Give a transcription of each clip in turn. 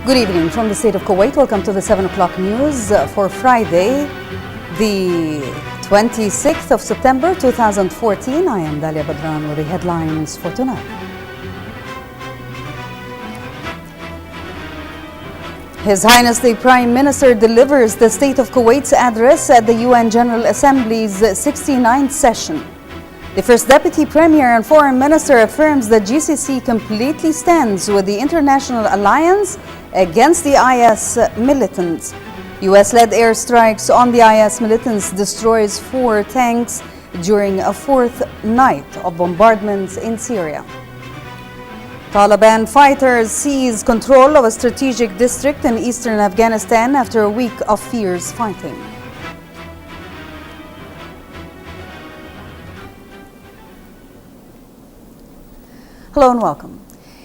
Good evening from the State of Kuwait. Welcome to the 7 o'clock news for Friday, the 26th of September 2014. I am Dalia Badran with the headlines for tonight. His Highness the Prime Minister delivers the State of Kuwait's address at the UN General Assembly's 69th session. The First Deputy Premier and Foreign Minister affirms that GCC completely stands with the international alliance against the IS militants. US-led airstrikes on the IS militants destroys 4 tanks during a 4th night of bombardments in Syria. Taliban fighters seize control of a strategic district in eastern Afghanistan after a week of fierce fighting. Hello and welcome.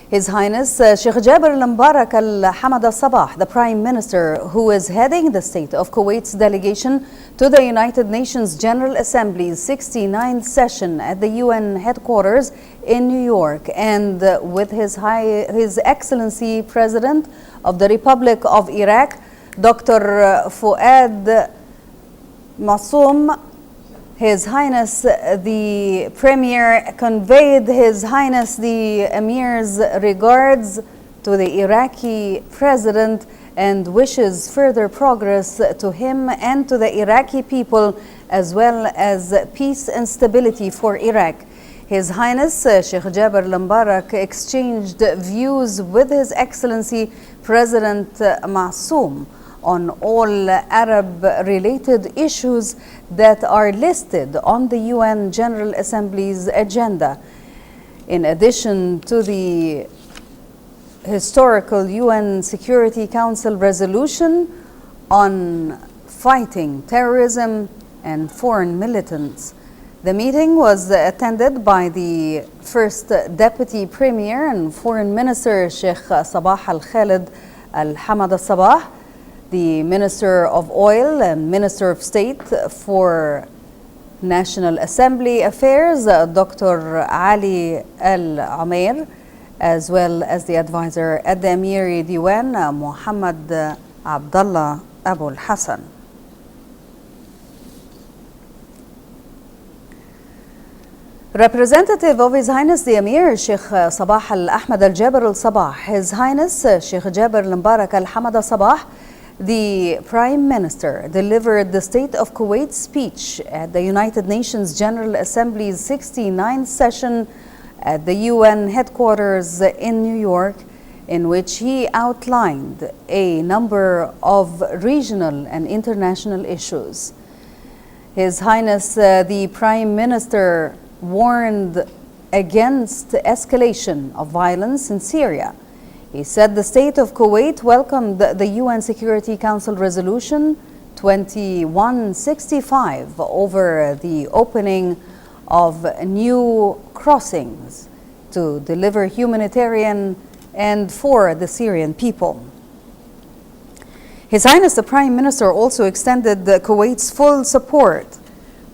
His Highness Sheikh Jaber al-Mubarak al-Hamad al-Sabah, the Prime Minister, who is heading the State of Kuwait's delegation to the United Nations General Assembly's 69th session at the UN headquarters in New York, and with His Excellency President of the Republic of Iraq, Dr. Fuad Massoum. His Highness the Premier conveyed His Highness the Emir's regards to the Iraqi President and wishes further progress to him and to the Iraqi people, as well as peace and stability for Iraq. His Highness Sheikh Jaber al-Mubarak exchanged views with His Excellency President Massoum on all Arab-related issues that are listed on the UN General Assembly's agenda. In addition to the historical UN Security Council resolution on fighting terrorism and foreign militants. The meeting was attended by the First Deputy Premier and Foreign Minister Sheikh Sabah Al-Khalid Al-Hamad Al-Sabah, the Minister of Oil and Minister of State for National Assembly Affairs, Dr. Ali Al-Umair, as well as the advisor at the Emiri Diwan, Muhammad Abdullah Abu Al-Hassan. Representative of His Highness the Emir Sheikh Sabah Al-Ahmad Al-Jaber Al-Sabah, His Highness Sheikh Jaber al-Mubarak Al-Hamad Al-Sabah, the Prime Minister, delivered the State of Kuwait speech at the United Nations General Assembly's 69th session at the UN headquarters in New York, in which he outlined a number of regional and international issues. His Highness the Prime Minister warned against escalation of violence in Syria. He said the State of Kuwait welcomed the UN Security Council Resolution 2165 over the opening of new crossings to deliver humanitarian and for the Syrian people. His Highness the Prime Minister also extended Kuwait's full support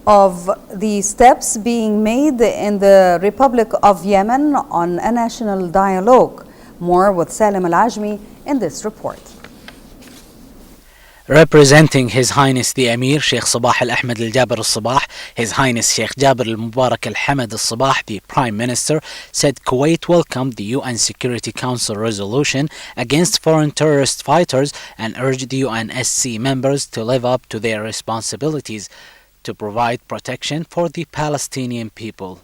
of the steps being made in the Republic of Yemen on a national dialogue. More with Salim Al-Ajmi in this report. Representing His Highness the Emir Sheikh Sabah Al-Ahmad Al-Jaber Al-Sabah, His Highness Sheikh Jaber Al-Mubarak Al-Hamad Al-Sabah, the Prime Minister, said Kuwait welcomed the UN Security Council resolution against foreign terrorist fighters and urged the UNSC members to live up to their responsibilities to provide protection for the Palestinian people.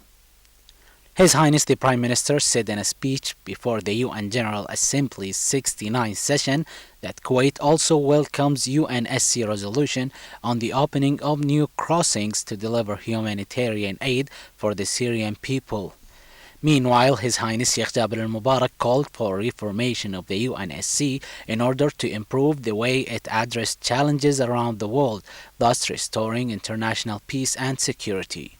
His Highness the Prime Minister said in a speech before the UN General Assembly's 69th session that Kuwait also welcomes UNSC resolution on the opening of new crossings to deliver humanitarian aid for the Syrian people. Meanwhile, His Highness Sheikh Jaber al-Mubarak called for reformation of the UNSC in order to improve the way it addressed challenges around the world, thus restoring international peace and security.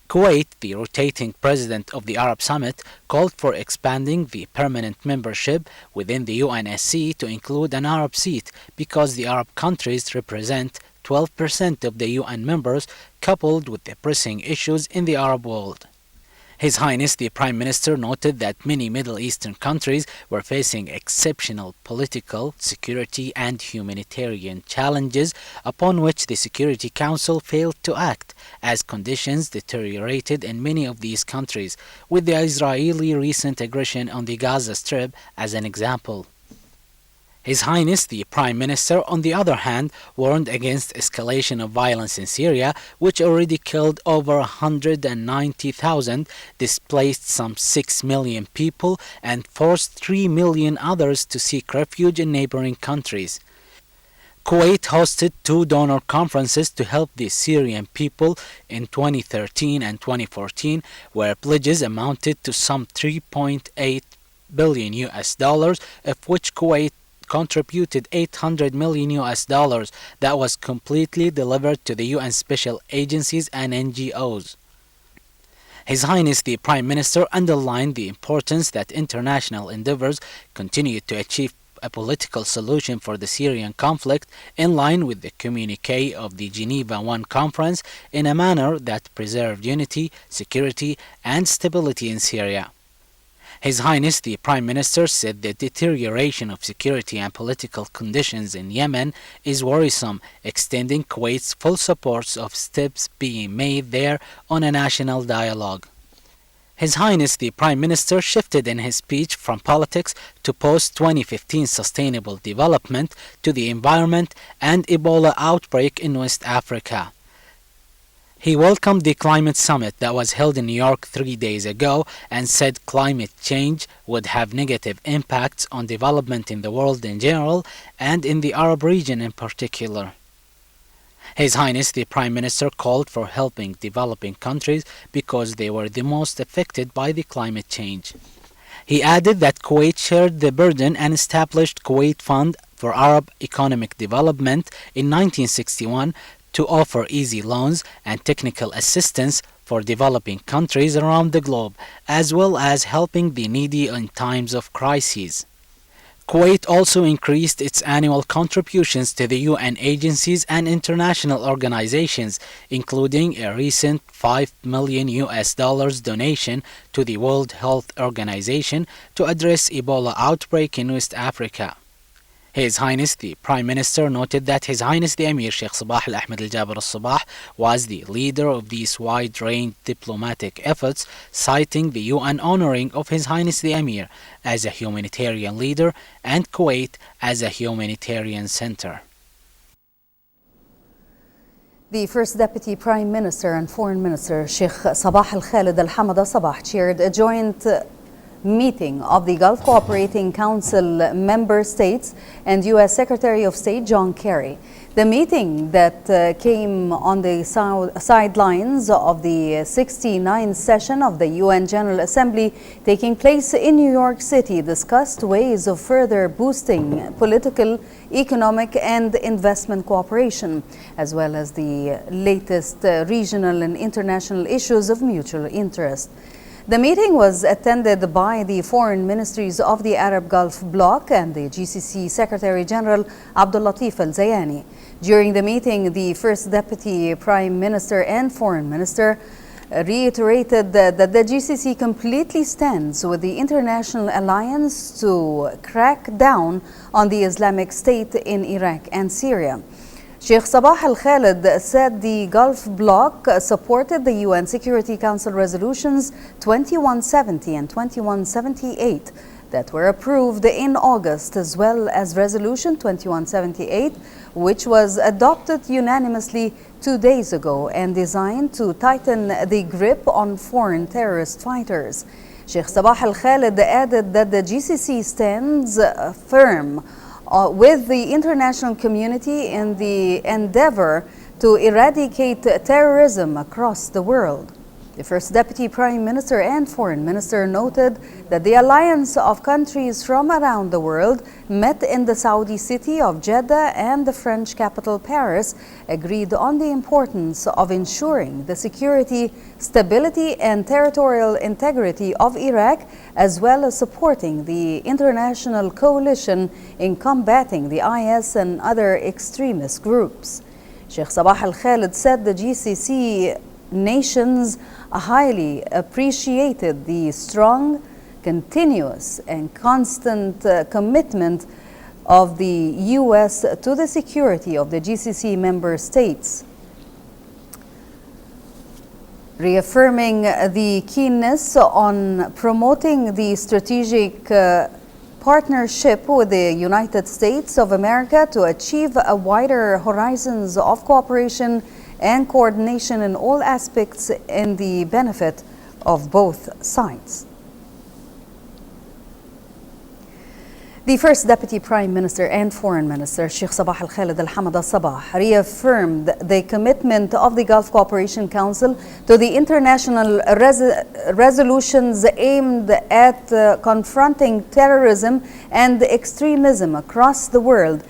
Kuwait, the rotating president of the Arab Summit, called for expanding the permanent membership within the UNSC to include an Arab seat because the Arab countries represent 12% of the UN members, coupled with the pressing issues in the Arab world. His Highness the Prime Minister noted that many Middle Eastern countries were facing exceptional political, security and humanitarian challenges upon which the Security Council failed to act, as conditions deteriorated in many of these countries, with the Israeli recent aggression on the Gaza Strip as an example. His Highness the Prime Minister, on the other hand, warned against escalation of violence in Syria, which already killed over 190,000, displaced some 6 million people, and forced 3 million others to seek refuge in neighboring countries. Kuwait hosted 2 donor conferences to help the Syrian people in 2013 and 2014, where pledges amounted to some 3.8 billion US dollars, of which Kuwait contributed 800 million US dollars that was completely delivered to the UN special agencies and NGOs. His Highness the Prime Minister underlined the importance that international endeavors continue to achieve a political solution for the Syrian conflict in line with the communique of the Geneva I conference in a manner that preserved unity, security and stability in Syria. His Highness the Prime Minister said the deterioration of security and political conditions in Yemen is worrisome, extending Kuwait's full support of steps being made there on a national dialogue. His Highness the Prime Minister shifted in his speech from politics to post-2015 sustainable development to the environment and Ebola outbreak in West Africa. He welcomed the climate summit that was held in New York 3 days ago and said climate change would have negative impacts on development in the world in general and in the Arab region in particular. His Highness the Prime Minister called for helping developing countries because they were the most affected by the climate change. He added that Kuwait shared the burden and established Kuwait Fund for Arab Economic Development in 1961 to offer easy loans and technical assistance for developing countries around the globe, as well as helping the needy in times of crises. Kuwait also increased its annual contributions to the UN agencies and international organizations, including a recent 5 million US dollars donation to the World Health Organization to address Ebola outbreak in West Africa. His Highness the Prime Minister noted that His Highness the Emir Sheikh Sabah Al-Ahmed Al-Jaber Al-Sabah was the leader of these wide-range diplomatic efforts, citing the UN honoring of His Highness the Emir as a humanitarian leader and Kuwait as a humanitarian center. The First Deputy Prime Minister and Foreign Minister Sheikh Sabah Al-Khalid Al-Hamad Al-Sabah chaired a joint meeting of the Gulf Cooperating Council member states and U.S. Secretary of State John Kerry. The meeting that came on the sidelines of the 69th session of the UN General Assembly taking place in New York City discussed ways of further boosting political, economic and investment cooperation, as well as the latest regional and international issues of mutual interest. The meeting was attended by the foreign ministries of the Arab Gulf bloc and the GCC Secretary General Abdul Latif Al-Zayani. During the meeting, the First Deputy Prime Minister and Foreign Minister reiterated that the GCC completely stands with the international alliance to crack down on the Islamic State in Iraq and Syria. Sheikh Sabah Al-Khalid said the Gulf bloc supported the UN Security Council resolutions 2170 and 2178 that were approved in August, as well as resolution 2178, which was adopted unanimously 2 days ago and designed to tighten the grip on foreign terrorist fighters. Sheikh Sabah Al-Khalid added that the GCC stands firm with the international community in the endeavor to eradicate terrorism across the world. The First Deputy Prime Minister and Foreign Minister noted that the alliance of countries from around the world met in the Saudi city of Jeddah and the French capital Paris, agreed on the importance of ensuring the security, stability and territorial integrity of Iraq, as well as supporting the international coalition in combating the IS and other extremist groups. Sheikh Sabah Al-Khalid said the GCC nations highly appreciated the strong, continuous, and constant commitment of the U.S. to the security of the GCC member states, reaffirming the keenness on promoting the strategic partnership with the United States of America to achieve a wider horizons of cooperation and coordination in all aspects in the benefit of both sides. The First Deputy Prime Minister and Foreign Minister, Sheikh Sabah Al-Khalid Al-Hamad Al-Sabah, reaffirmed the commitment of the Gulf Cooperation Council to the international resolutions aimed at confronting terrorism and extremism across the world,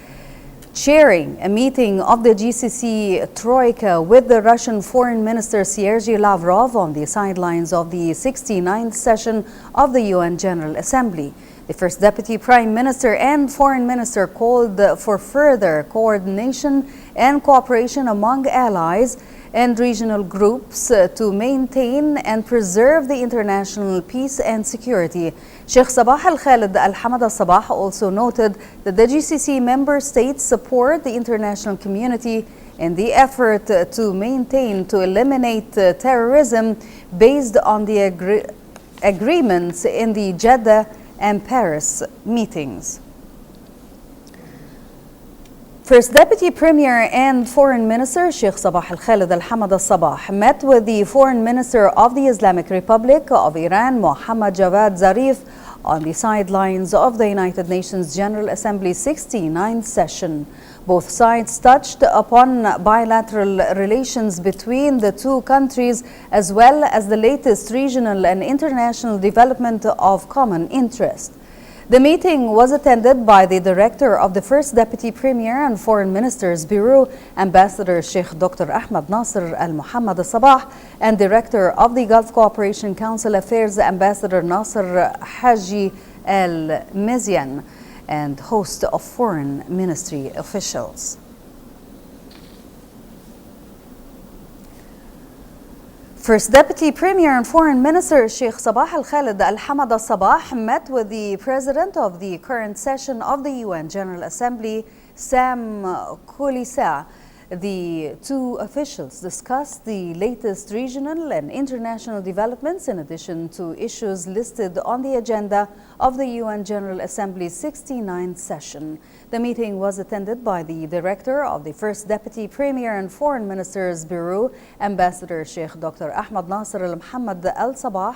chairing a meeting of the GCC Troika with the Russian Foreign Minister Sergei Lavrov on the sidelines of the 69th session of the UN General Assembly. The First Deputy Prime Minister and Foreign Minister called for further coordination and cooperation among allies and regional groups to maintain and preserve the international peace and security. Sheikh Sabah Al-Khalid Al-Hamad Al-Sabah also noted that the GCC member states support the international community in the effort to eliminate terrorism based on the agreements in the Jeddah and Paris meetings. First Deputy Premier and Foreign Minister Sheikh Sabah Al-Khalid Al-Hamad Al-Sabah met with the Foreign Minister of the Islamic Republic of Iran, Mohammad Javad Zarif, on the sidelines of the United Nations General Assembly 69th session. Both sides touched upon bilateral relations between the two countries, as well as the latest regional and international development of common interest. The meeting was attended by the Director of the First Deputy Premier and Foreign Minister's Bureau, Ambassador Sheikh Dr. Ahmad Nasser Al Muhammad Sabah, and Director of the Gulf Cooperation Council Affairs, Ambassador Nasser Haji Al Mizian, and host of foreign ministry officials. First Deputy Premier and Foreign Minister Sheikh Sabah Al-Khalid Al-Hamad Al-Sabah met with the President of the current session of the UN General Assembly, Sam Kulisa. The two officials discussed the latest regional and international developments in addition to issues listed on the agenda of the UN General Assembly's 69th session. The meeting was attended by the Director of the First Deputy Premier and Foreign Minister's Bureau, Ambassador Sheikh Dr. Ahmad Nasser Al Muhammad Al Sabah,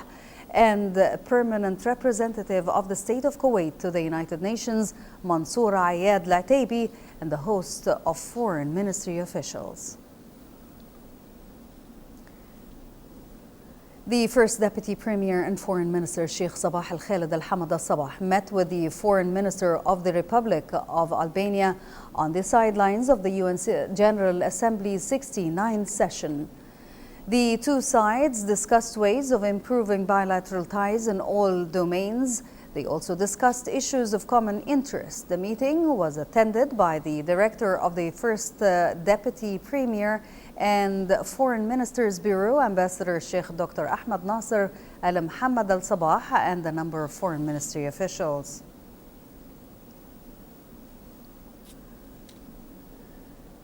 and Permanent Representative of the State of Kuwait to the United Nations, Mansour Ayad Lataibi, and the host of foreign ministry officials. The First Deputy Premier and Foreign Minister Sheikh Sabah Al-Khalid Al-Hamad Al-Sabah met with the Foreign Minister of the Republic of Albania on the sidelines of the UN General Assembly's 69th session. The two sides discussed ways of improving bilateral ties in all domains. They also discussed issues of common interest. The meeting was attended by the Director of the First Deputy Premier and Foreign Minister's Bureau, Ambassador Sheikh Dr. Ahmad Nasser Al Muhammad Al Sabah, and a number of foreign ministry officials.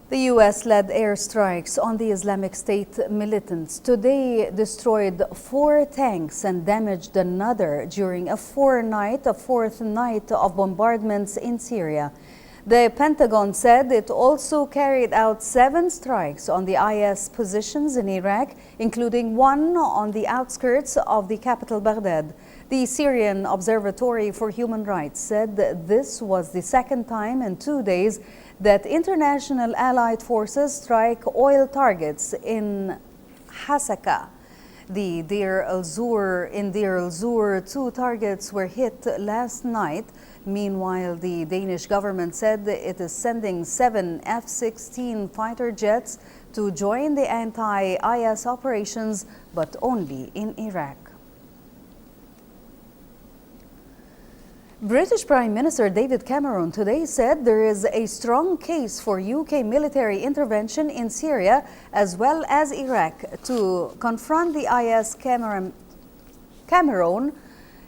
The U.S.-led airstrikes on the Islamic State militants today destroyed 4 tanks and damaged another during a fourth night of bombardments in Syria. The Pentagon said it also carried out 7 strikes on the IS positions in Iraq, including one on the outskirts of the capital Baghdad. The Syrian Observatory for Human Rights said that this was the second time in 2 days that international allied forces strike oil targets in Hasaka. In Deir el-Zur, 2 targets were hit last night. Meanwhile, the Danish government said it is sending 7 F-16 fighter jets to join the anti-IS operations, but only in Iraq. British Prime Minister David Cameron today said there is a strong case for UK military intervention in Syria as well as Iraq to confront the IS. Cameron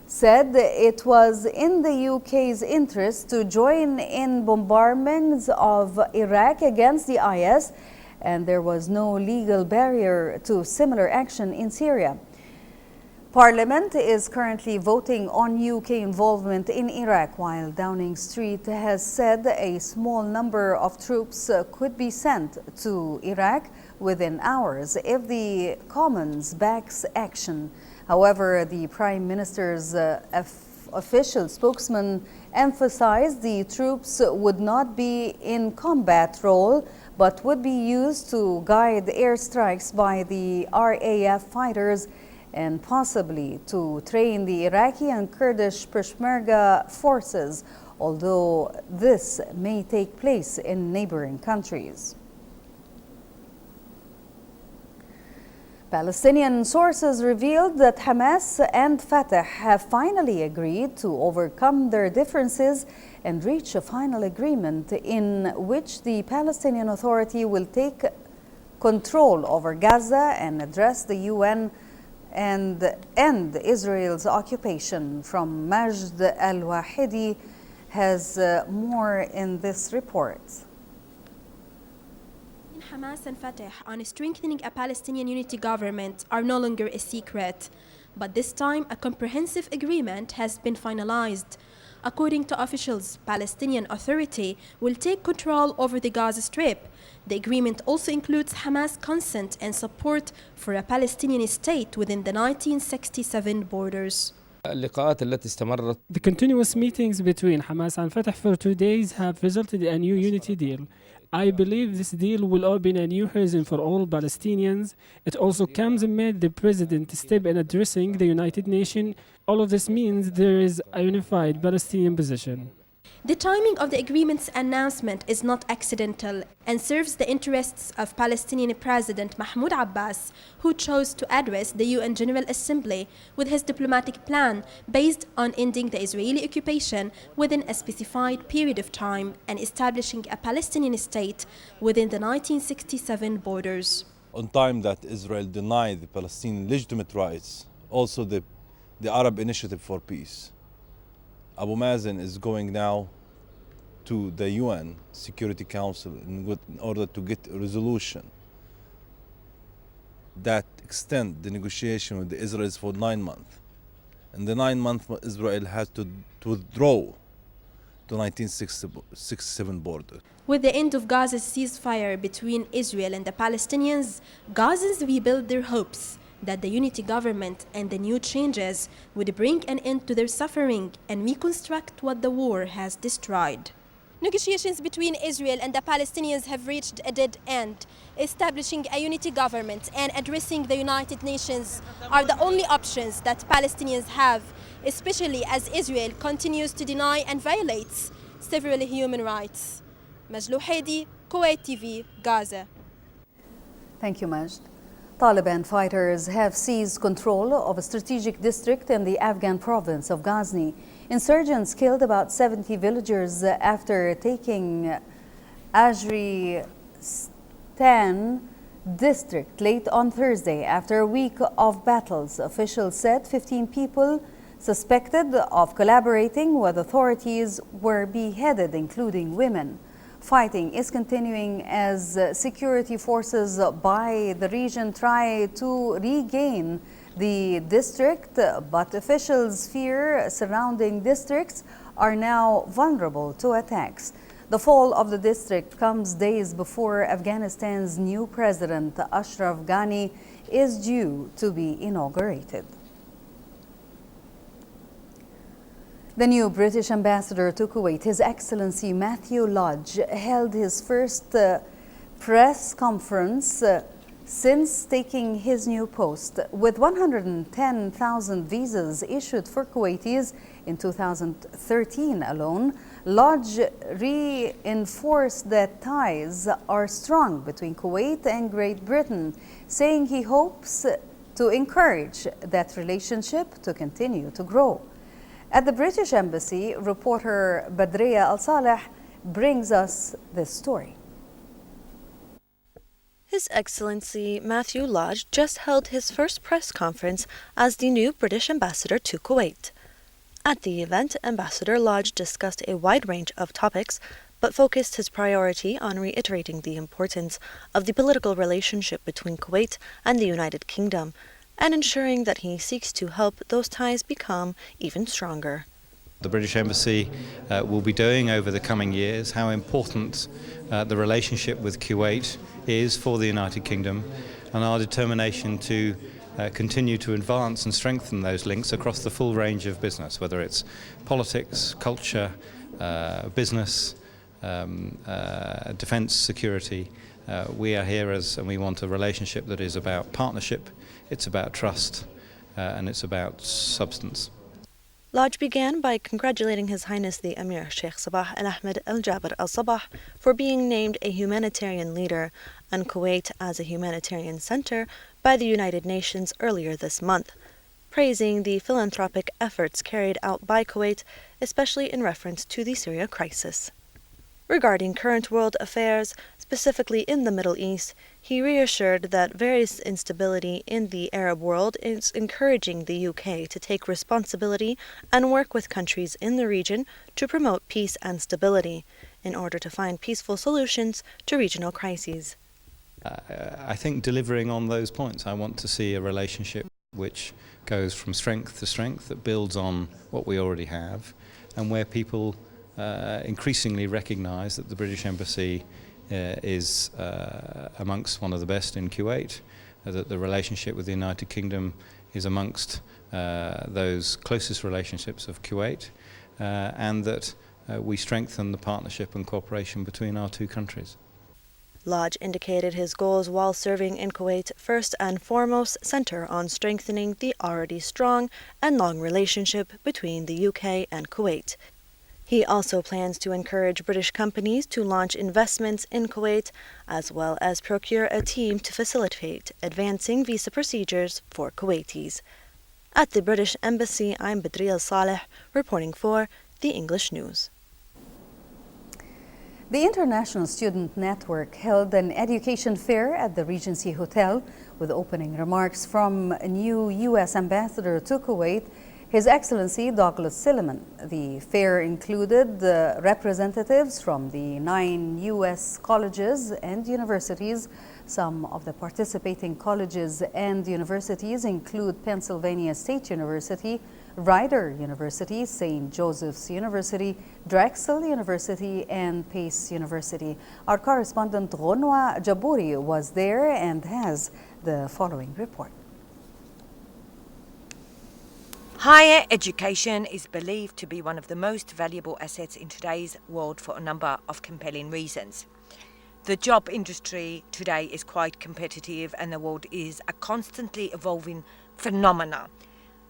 said it was in the UK's interest to join in bombardments of Iraq against the IS, and there was no legal barrier to similar action in Syria. Parliament is currently voting on UK involvement in Iraq, while Downing Street has said a small number of troops could be sent to Iraq within hours if the Commons backs action. However, the Prime Minister's official spokesman emphasized the troops would not be in combat role, but would be used to guide airstrikes by the RAF fighters and possibly to train the Iraqi and Kurdish Peshmerga forces, although this may take place in neighboring countries. Palestinian sources revealed that Hamas and Fatah have finally agreed to overcome their differences and reach a final agreement in which the Palestinian Authority will take control over Gaza and address the UN and end Israel's occupation. From Majd Al-Wahidi has more in this report. Hamas and Fatah on strengthening a Palestinian unity government are no longer a secret, but this time a comprehensive agreement has been finalized. According to officials, Palestinian Authority will take control over the Gaza Strip. The agreement also includes Hamas consent and support for a Palestinian state within the 1967 borders. The continuous meetings between Hamas and Fatah for 2 days have resulted in a new unity deal. I believe this deal will open a new horizon for all Palestinians. It also comes amid the president's step in addressing the United Nations. All of this means there is a unified Palestinian position. The timing of the agreement's announcement is not accidental and serves the interests of Palestinian President Mahmoud Abbas, who chose to address the UN General Assembly with his diplomatic plan based on ending the Israeli occupation within a specified period of time and establishing a Palestinian state within the 1967 borders. On time that Israel denied the Palestinian legitimate rights, also the Arab Initiative for Peace. Abu Mazen is going now to the UN Security Council in order to get a resolution that extend the negotiation with the Israelis for 9 months. In the 9 months, Israel has to withdraw to 1967 border. With the end of Gaza's ceasefire between Israel and the Palestinians, Gazans rebuild their hopes that the unity government and the new changes would bring an end to their suffering and reconstruct what the war has destroyed. Negotiations between Israel and the Palestinians have reached a dead end. Establishing a unity government and addressing the United Nations are the only options that Palestinians have, especially as Israel continues to deny and violates several human rights. Majd Al-Wahidi, Kuwait TV, Gaza. Thank you, Majd. Taliban fighters have seized control of a strategic district in the Afghan province of Ghazni. Insurgents killed about 70 villagers after taking Ajri Stan district late on Thursday after a week of battles. Officials said 15 people suspected of collaborating with authorities were beheaded, including women. Fighting is continuing as security forces by the region try to regain the district, but officials fear surrounding districts are now vulnerable to attacks. The fall of the district comes days before Afghanistan's new president, Ashraf Ghani, is due to be inaugurated. The new British ambassador to Kuwait, His Excellency Matthew Lodge, held his first press conference since taking his new post. With 110,000 visas issued for Kuwaitis in 2013 alone, Lodge reinforced that ties are strong between Kuwait and Great Britain, saying he hopes to encourage that relationship to continue to grow. At the British Embassy, reporter Badriya Al-Saleh brings us this story. His Excellency Matthew Lodge just held his first press conference as the new British ambassador to Kuwait. At the event, Ambassador Lodge discussed a wide range of topics, but focused his priority on reiterating the importance of the political relationship between Kuwait and the United Kingdom, and ensuring that he seeks to help those ties become even stronger. The British Embassy will be doing over the coming years how important the relationship with Kuwait is for the United Kingdom, and our determination to continue to advance and strengthen those links across the full range of business, whether it's politics, culture, business, defence, security. We are here and we want a relationship that is about partnership, it's about trust, and it's about substance. Lodge began by congratulating His Highness the Emir Sheikh Sabah Al-Ahmed Al-Jaber Al-Sabah for being named a humanitarian leader and Kuwait as a humanitarian center by the United Nations earlier this month, praising the philanthropic efforts carried out by Kuwait, especially in reference to the Syria crisis. Regarding current world affairs, specifically in the Middle East, he reassured that various instability in the Arab world is encouraging the UK to take responsibility and work with countries in the region to promote peace and stability in order to find peaceful solutions to regional crises. I think delivering on those points, I want to see a relationship which goes from strength to strength, that builds on what we already have, and where people increasingly recognise that the British Embassy is amongst one of the best in Kuwait, that the relationship with the United Kingdom is amongst those closest relationships of Kuwait, and that we strengthen the partnership and cooperation between our two countries. Lodge indicated his goals while serving in Kuwait first and foremost center on strengthening the already strong and long relationship between the UK and Kuwait. He also plans to encourage British companies to launch investments in Kuwait, as well as procure a team to facilitate advancing visa procedures for Kuwaitis. At the British Embassy, I'm Badriya Al-Saleh, reporting for the English News. The International Student Network held an education fair at the Regency Hotel with opening remarks from new U.S. Ambassador to Kuwait, His Excellency Douglas Silliman. The fair included representatives from the 9 U.S. colleges and universities. Some of the participating colleges and universities include Pennsylvania State University, Rider University, St. Joseph's University, Drexel University, and Pace University. Our correspondent Ghonwa Jabouri was there and has the following report. Higher education is believed to be one of the most valuable assets in today's world for a number of compelling reasons. The job industry today is quite competitive, and the world is a constantly evolving phenomena,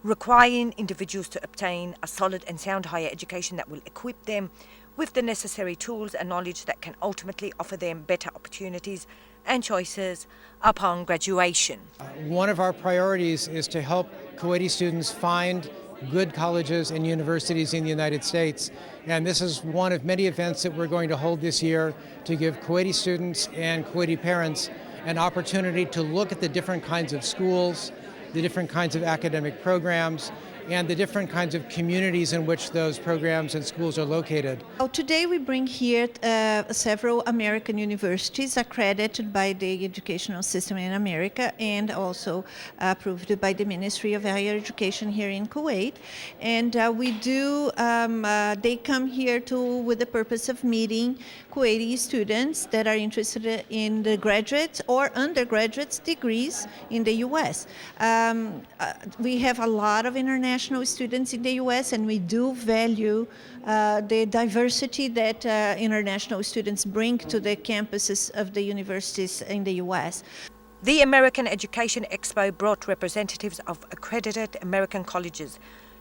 requiring individuals to obtain a solid and sound higher education that will equip them with the necessary tools and knowledge that can ultimately offer them better opportunities and choices upon graduation. One of our priorities is to help Kuwaiti students find good colleges and universities in the United States. And this is one of many events that we're going to hold this year to give Kuwaiti students and Kuwaiti parents an opportunity to look at the different kinds of schools, the different kinds of academic programs, and the different kinds of communities in which those programs and schools are located. Today we bring here several American universities accredited by the educational system in America and also approved by the Ministry of Higher Education here in Kuwait. And they come here with the purpose of meeting Kuwaiti students that are interested in the graduate or undergraduate degrees in the U.S. We have a lot of international students in the U.S. and we do value the diversity that international students bring to the campuses of the universities in the U.S. The American Education Expo brought representatives of accredited American colleges,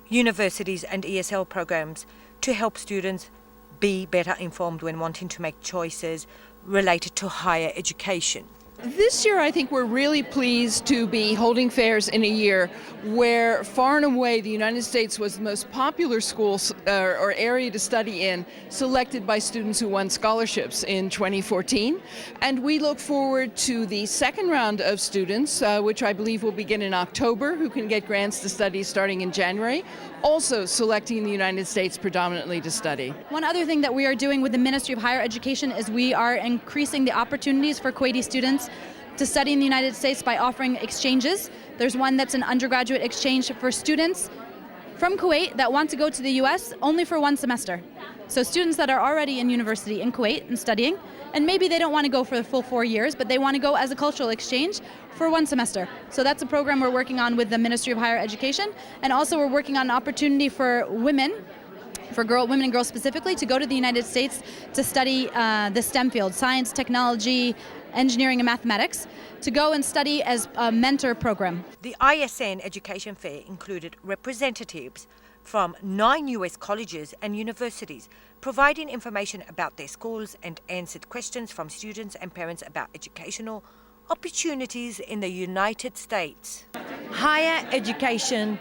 universities and ESL programs to help students be better informed when wanting to make choices related to higher education. This year, I think we're really pleased to be holding fairs in a year where far and away the United States was the most popular school or area to study in, selected by students who won scholarships in 2014. And we look forward to the second round of students, which I believe will begin in October, who can get grants to study starting in January, also selecting the United States predominantly to study. One other thing that we are doing with the Ministry of Higher Education is we are increasing the opportunities for Kuwaiti students to study in the United States by offering exchanges. There's one that's an undergraduate exchange for students from Kuwait that want to go to the US only for one semester. So students that are already in university in Kuwait and studying, and maybe they don't want to go for the full 4 years, but they want to go as a cultural exchange for one semester. So that's a program we're working on with the Ministry of Higher Education, and also we're working on an opportunity for women, women and girls specifically, to go to the United States to study the STEM field, science, technology, engineering and mathematics, to go and study as a mentor program. The ISN Education Fair included representatives from 9 US colleges and universities, providing information about their schools and answered questions from students and parents about educational opportunities in the United States. Higher education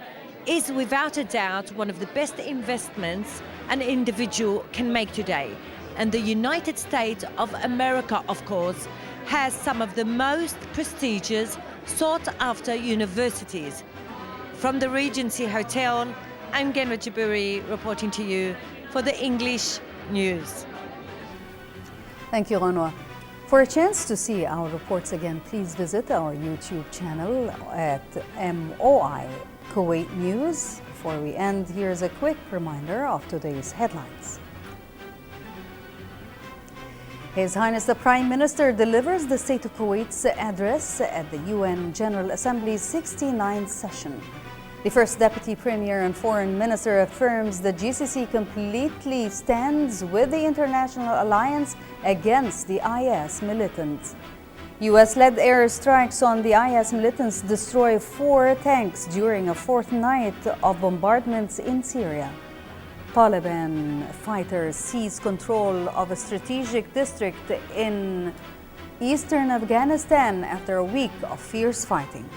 is without a doubt one of the best investments an individual can make today. And the United States of America, of course, has some of the most prestigious, sought-after universities. From the Regency Hotel, I'm Genwa Jaburi reporting to you for the English News. Thank you, Ranwa. For a chance to see our reports again, please visit our YouTube channel at MOI Kuwait News. Before we end, here's a quick reminder of today's headlines. His Highness the Prime Minister delivers the State of Kuwait's address at the UN General Assembly's 69th session. The First Deputy Premier and Foreign Minister affirms the GCC completely stands with the international alliance against the IS militants. US-led airstrikes on the IS militants destroy 4 tanks during a fourth night of bombardments in Syria. Taliban fighters seize control of a strategic district in eastern Afghanistan after a week of fierce fighting.